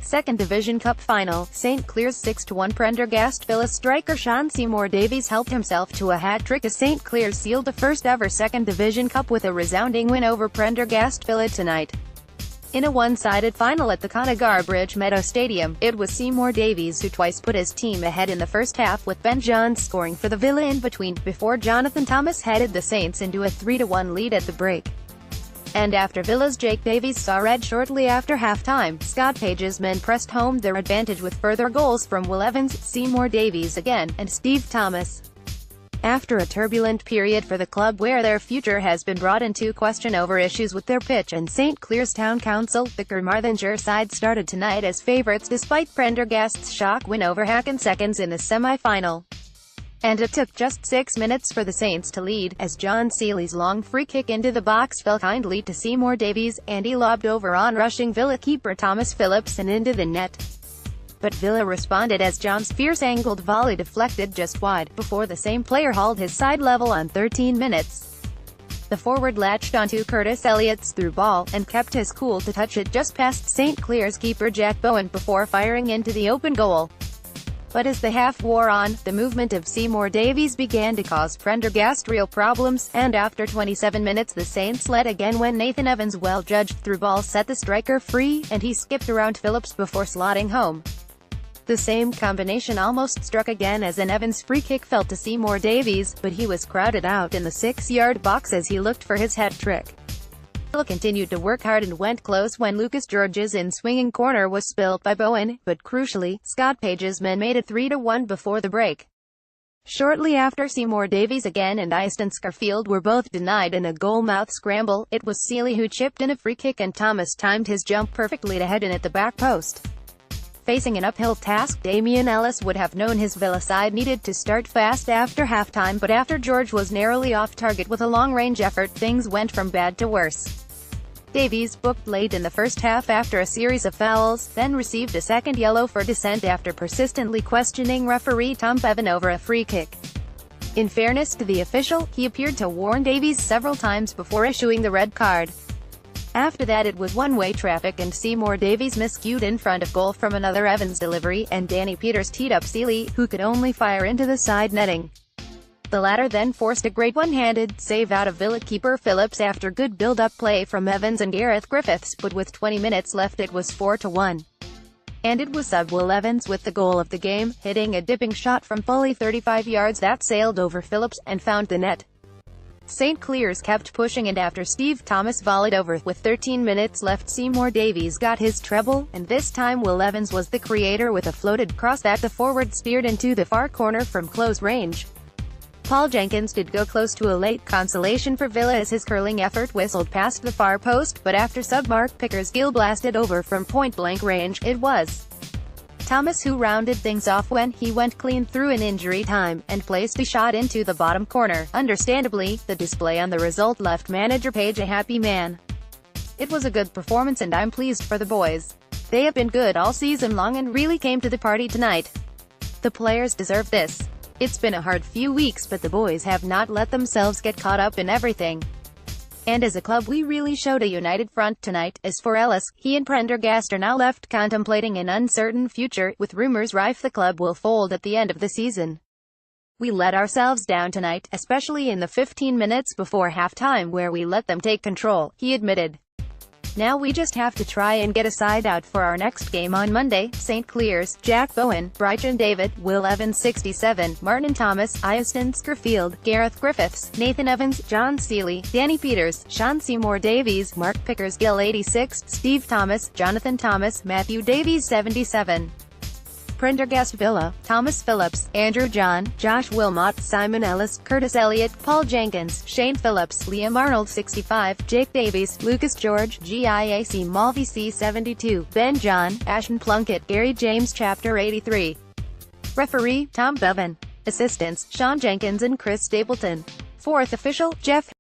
Second Division Cup Final, St. Clear's 6-1 Prendergast Villa striker Seymour Davies helped himself to a hat-trick as St. Clear's sealed the first-ever Second Division Cup with a resounding win over Prendergast Villa tonight. In a one-sided final at the Conygar Bridge Meadow Stadium, it was Seymour Davies who twice put his team ahead in the first half, with Ben Johns scoring for the Villa in between, before Jonathan Thomas headed the Saints into a 3-1 lead at the break. And after Villa's Jake Davies saw red shortly after halftime, Scott Page's men pressed home their advantage with further goals from Will Evans, Seymour Davies again, and Steve Thomas. After a turbulent period for the club where their future has been brought into question over issues with their pitch and St. Clear's Town Council, the Carmarthenshire side started tonight as favourites despite Prendergast's shock win over Hackensackens in the semi-final. And it took just 6 minutes for the Saints to lead, as John Seeley's long free kick into the box fell kindly to Seymour Davies, and he lobbed over on-rushing Villa keeper Thomas Phillips and into the net. But Villa responded as John's fierce angled volley deflected just wide, before the same player hauled his side level on 13 minutes. The forward latched onto Curtis Elliott's through ball, and kept his cool to touch it just past St. Clear's keeper Jack Bowen before firing into the open goal. But as the half wore on, the movement of Seymour Davies began to cause Prendergast real problems, and after 27 minutes the Saints led again when Nathan Evans' well-judged through ball set the striker free, and he skipped around Phillips before slotting home. The same combination almost struck again as an Evans free kick fell to Seymour Davies, but he was crowded out in the 6-yard box as he looked for his hat-trick. Villa continued to work hard and went close when Lucas George's in-swinging corner was spilled by Bowen, but crucially, Scott Page's men made it 3-1 before the break. Shortly after, Seymour Davies again and Easton Scarfield were both denied in a goal-mouth scramble. It was Seeley who chipped in a free kick and Thomas timed his jump perfectly to head in at the back post. Facing an uphill task, Damian Ellis would have known his Villa side needed to start fast after halftime, but after George was narrowly off target with a long-range effort, things went from bad to worse. Davies, booked late in the first half after a series of fouls, then received a second yellow for dissent after persistently questioning referee Tom Bevan over a free kick. In fairness to the official, he appeared to warn Davies several times before issuing the red card. After that it was one-way traffic and Seymour Davies miscued in front of goal from another Evans delivery, and Danny Peters teed up Seeley, who could only fire into the side netting. The latter then forced a great one-handed save out of Villa keeper Phillips after good build-up play from Evans and Gareth Griffiths, but with 20 minutes left it was 4-1. And it was sub Will Evans with the goal of the game, hitting a dipping shot from fully 35 yards that sailed over Phillips and found the net. St. Clear's kept pushing, and after Steve Thomas volleyed over, with 13 minutes left, Seymour Davies got his treble, and this time Will Evans was the creator with a floated cross that the forward speared into the far corner from close range. Paul Jenkins did go close to a late consolation for Villa as his curling effort whistled past the far post, but after sub Mark Pickersgill blasted over from point-blank range, it was Thomas who rounded things off when he went clean through in injury time, and placed a shot into the bottom corner. Understandably, the display on the result left manager Page a happy man. It was a good performance and I'm pleased for the boys. They have been good all season long and really came to the party tonight. The players deserve this. It's been a hard few weeks, but the boys have not let themselves get caught up in everything. And as a club we really showed a united front tonight. As for Ellis, he and Prendergast are now left contemplating an uncertain future, with rumors rife the club will fold at the end of the season. We let ourselves down tonight, especially in the 15 minutes before halftime where we let them take control, he admitted. Now we just have to try and get a side out for our next game on Monday. St. Clear's, Jack Bowen, Brighton David, Will Evans 67, Martin Thomas, Easton Scarfield, Gareth Griffiths, Nathan Evans, John Seeley, Danny Peters, Seymour Davies, Mark Pickersgill 86, Steve Thomas, Jonathan Thomas, Matthew Davies 77. Prendergast Villa, Thomas Phillips, Andrew John, Josh Wilmot, Simon Ellis, Curtis Elliott, Paul Jenkins, Shane Phillips, Liam Arnold 65, Jake Davies, Lucas George, GIAC Malvi C 72, Ben John, Ashton Plunkett, Gary James Chapter 83. Referee, Tom Bevan. Assistants, Sean Jenkins and Chris Stapleton. Fourth official, Jeff